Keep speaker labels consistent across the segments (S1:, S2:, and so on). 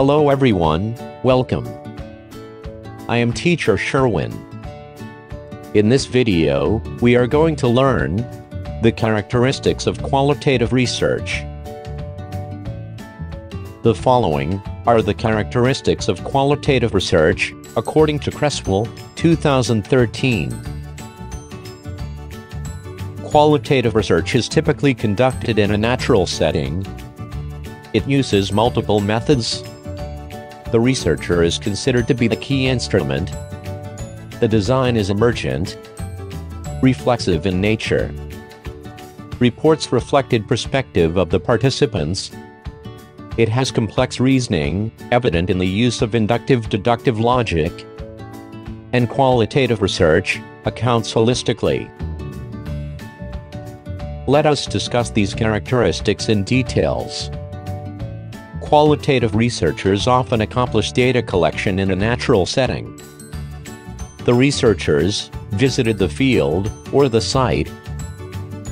S1: Hello everyone, welcome. I am Teacher Sherwin. In this video, we are going to learn the characteristics of qualitative research. The following are the characteristics of qualitative research, according to Creswell, 2013. Qualitative research is typically conducted in a natural setting. It uses multiple methods. The researcher is considered to be the key instrument. The design is emergent, reflexive in nature. Reports reflected perspective of the participants. It has complex reasoning, evident in the use of inductive-deductive logic. And qualitative research accounts holistically. Let us discuss these characteristics in details. Qualitative researchers often accomplish data collection in a natural setting. The researchers visited the field or the site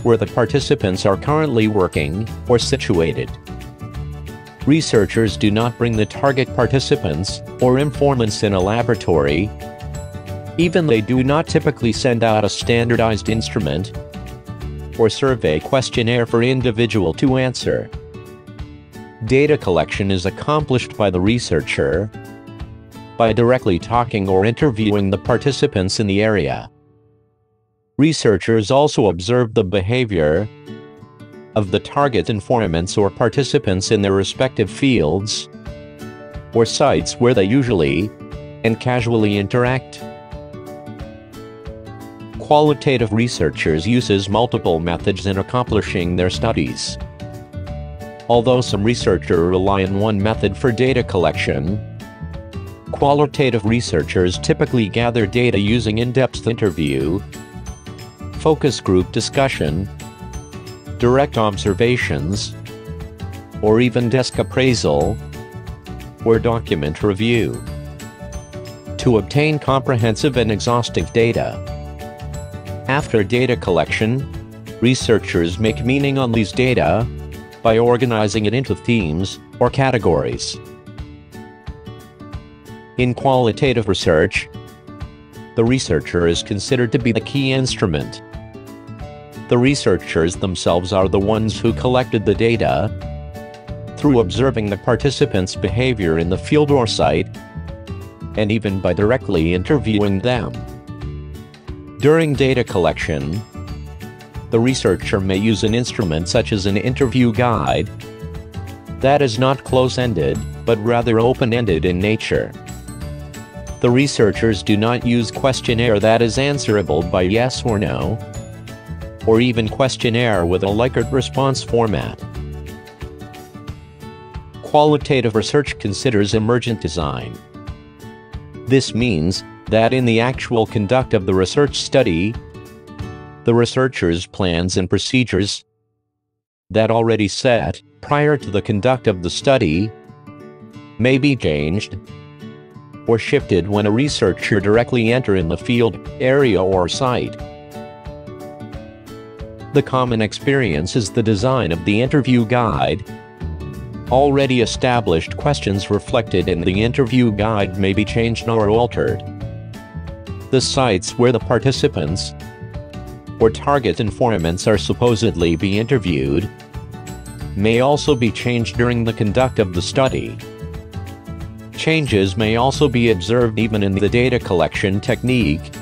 S1: where the participants are currently working or situated. Researchers do not bring the target participants or informants in a laboratory. Even they do not typically send out a standardized instrument or survey questionnaire for individual to answer. Data collection is accomplished by the researcher by directly talking or interviewing the participants in the area. Researchers also observe the behavior of the target informants or participants in their respective fields or sites where they usually and casually interact. Qualitative researchers uses multiple methods in accomplishing their studies. Although some researchers rely on one method for data collection, qualitative researchers typically gather data using in-depth interview, focus group discussion, direct observations, or even desk appraisal or document review to obtain comprehensive and exhaustive data. After data collection, researchers make meaning on these data by organizing it into themes or categories. In qualitative research, the researcher is considered to be the key instrument. The researchers themselves are the ones who collected the data through observing the participants' behavior in the field or site, and even by directly interviewing them. During data collection, the researcher may use an instrument such as an interview guide that is not close-ended, but rather open-ended in nature. The researchers do not use questionnaire that is answerable by yes or no, or even questionnaire with a Likert response format. Qualitative research considers emergent design. This means that in the actual conduct of the research study, the researcher's plans and procedures that already set prior to the conduct of the study may be changed or shifted when a researcher directly enters in the field, area or site. The common experience is the design of the interview guide. Already established questions reflected in the interview guide may be changed or altered. The sites where the participants or target informants are supposedly be interviewed may also be changed during the conduct of the study. Changes may also be observed even in the data collection technique.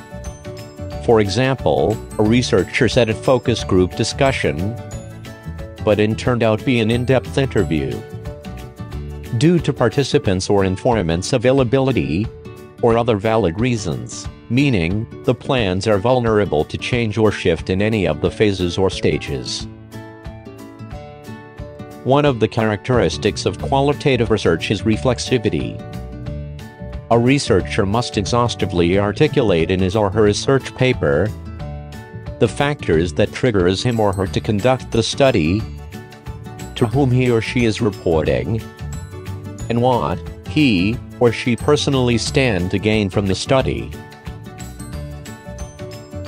S1: For example, a researcher said a focus group discussion, but it turned out to be an in-depth interview. Due to participants or informants' availability or other valid reasons, meaning the plans are vulnerable to change or shift in any of the phases or stages. One of the characteristics of qualitative research is reflexivity. A researcher must exhaustively articulate in his or her research paper the factors that triggers him or her to conduct the study, to whom he or she is reporting, and what he or she personally stand to gain from the study.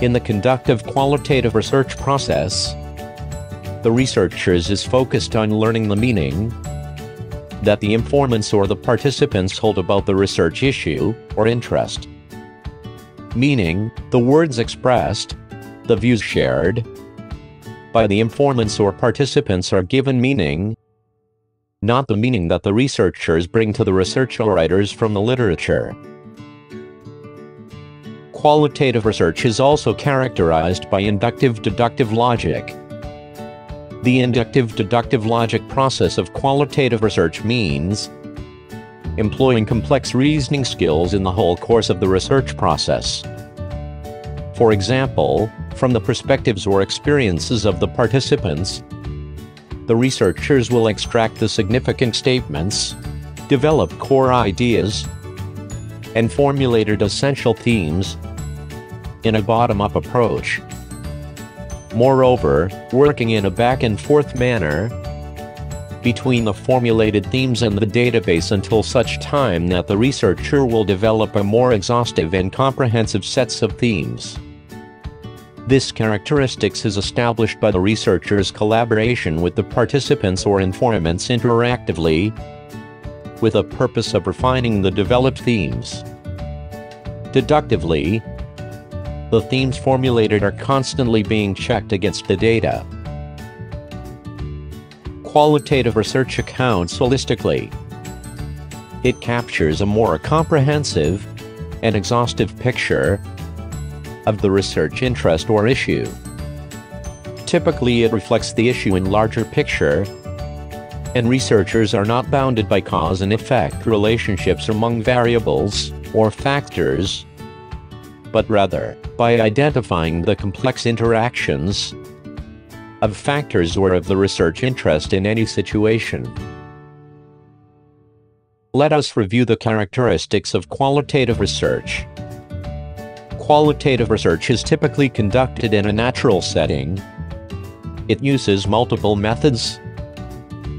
S1: In the conduct of qualitative research process, the researchers is focused on learning the meaning that the informants or the participants hold about the research issue or interest. Meaning, the words expressed, the views shared by the informants or participants are given meaning, not the meaning that the researchers bring to the research or writers from the literature. Qualitative research is also characterized by inductive-deductive logic. The inductive-deductive logic process of qualitative research means employing complex reasoning skills in the whole course of the research process. For example, from the perspectives or experiences of the participants, the researchers will extract the significant statements, develop core ideas, and formulated essential themes in a bottom-up approach. Moreover, working in a back-and-forth manner between the formulated themes and the database until such time that the researcher will develop a more exhaustive and comprehensive sets of themes. This characteristics is established by the researcher's collaboration with the participants or informants interactively, with a purpose of refining the developed themes. Deductively, the themes formulated are constantly being checked against the data. Qualitative research accounts holistically. It captures a more comprehensive and exhaustive picture of the research interest or issue. Typically, it reflects the issue in larger picture, and researchers are not bounded by cause and effect relationships among variables or factors, but rather by identifying the complex interactions of factors or of the research interest in any situation. Let us review the characteristics of qualitative research. Qualitative research is typically conducted in a natural setting. It uses multiple methods.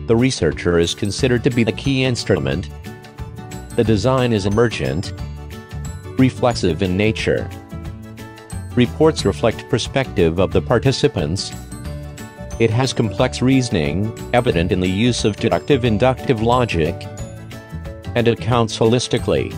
S1: The researcher is considered to be the key instrument. The design is emergent, reflexive in nature. Reports reflect perspective of the participants. It has complex reasoning, evident in the use of deductive-inductive logic, and it counts holistically.